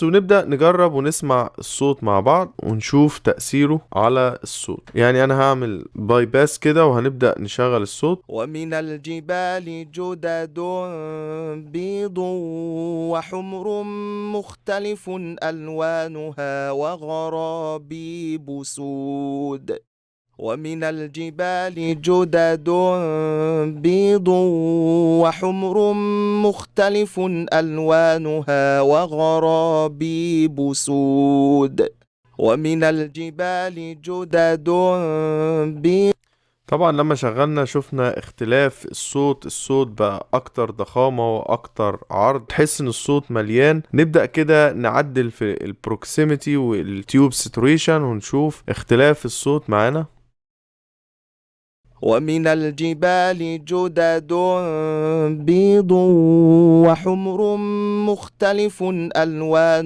ونبدأ نجرب ونسمع الصوت مع بعض ونشوف تأثيره على الصوت. يعني أنا هعمل باي باس كده وهنبدأ نشغل الصوت. ومن الجبال جدد بيض وحمر مختلف ألوانها وغرابيب سود. ومن الجبال جدد بيض وحمر مختلف ألوانها وغرابيب سود. ومن الجبال جدد بيض. طبعا لما شغلنا شفنا اختلاف الصوت بقى اكتر ضخامة واكتر عرض، تحس ان الصوت مليان. نبدأ كده نعدل في البروكسيميتي والتيوب ساتوريشن ونشوف اختلاف الصوت معانا. ومن الجبال جدد بيض وحمر مختلف ألوان